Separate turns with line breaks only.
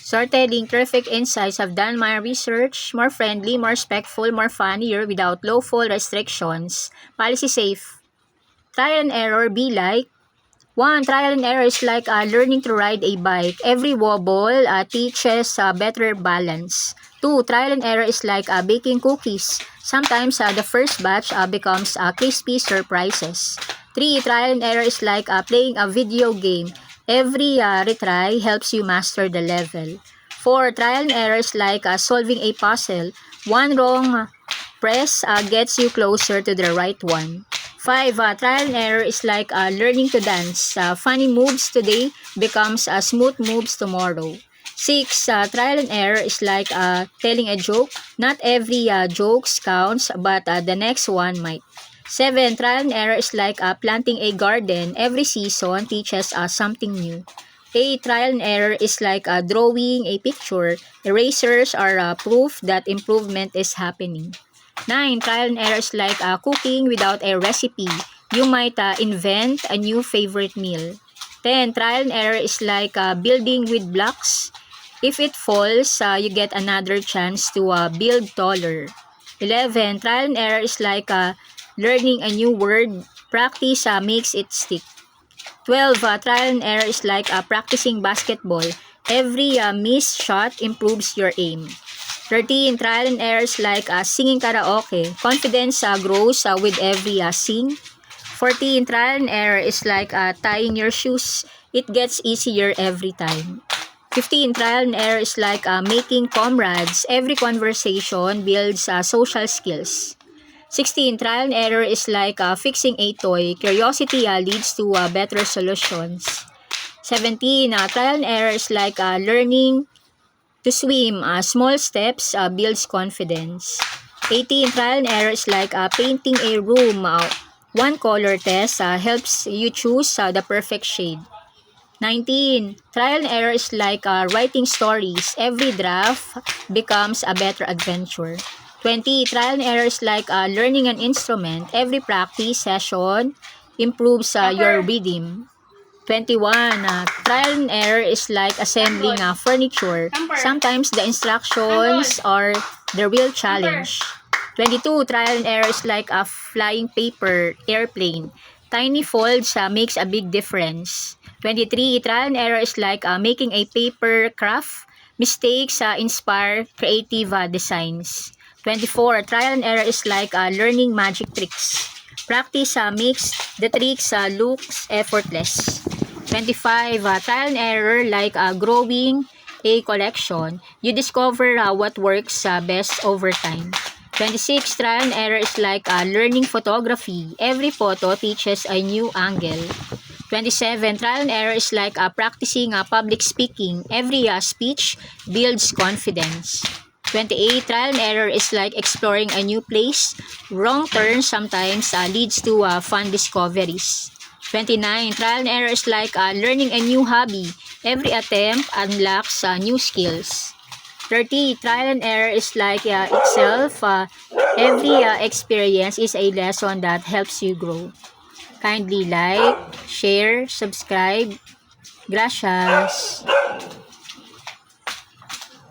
Sorted perfect insights. Have done my research. More friendly, more respectful, more funnier without lawful restrictions. Policy safe. Trial and error be like 1. Trial and error is like learning to ride a bike. Every wobble teaches better balance. 2. Trial and error is like baking cookies. Sometimes the first batch becomes crispy surprises. 3. Trial and error is like playing a video game. Every retry helps you master the level. 4. Trial and error is like solving a puzzle. One wrong press gets you closer to the right one. 5. Trial and error is like learning to dance. Funny moves today becomes smooth moves tomorrow. 6. Trial and error is like telling a joke. Not every joke counts, but the next one might. 7. Trial and error is like planting a garden. Every season teaches us something new. 8. Trial and error is like drawing a picture. Erasers are proof that improvement is happening. 9. Trial and error is like cooking without a recipe. You might invent a new favorite meal. 10. Trial and error is like building with blocks. If it falls, you get another chance to build taller. 11. Trial and error is like learning a new word. Practice makes it stick. 12. Trial and error is like practicing basketball. Every missed shot improves your aim. 13. Trial and error is like singing karaoke. Confidence grows with every sing. 14. Trial and error is like tying your shoes. It gets easier every time. 15. Trial and error is like making comrades. Every conversation builds social skills. 16. Trial and error is like fixing a toy. Curiosity leads to better solutions. 17. Trial and error is like learning to swim. Small steps builds confidence. 18. Trial and error is like painting a room. One color test helps you choose the perfect shade. 19. Trial and error is like writing stories. Every draft becomes a better adventure. 20. Trial and error is like learning an instrument. Every practice session improves your rhythm. 21. Trial and error is like assembling furniture. Sometimes the instructions are the real challenge. 22. Trial and error is like a flying paper airplane. Tiny folds makes a big difference. 23. Trial and error is like making a paper craft. Mistakes inspire creative designs. 24. Trial and error is like learning magic tricks. Practice makes the tricks looks effortless. 25. Trial and error like growing a collection. You discover what works best over time. 26. Trial and error is like learning photography. Every photo teaches a new angle. 27. Trial and error is like practicing public speaking. Every speech builds confidence. 28. Trial and error is like exploring a new place. Wrong turns sometimes leads to fun discoveries. 29. Trial and error is like learning a new hobby. Every attempt unlocks new skills. 30. Trial and error is like itself. Every experience is a lesson that helps you grow. Kindly like, share, subscribe. Gracias.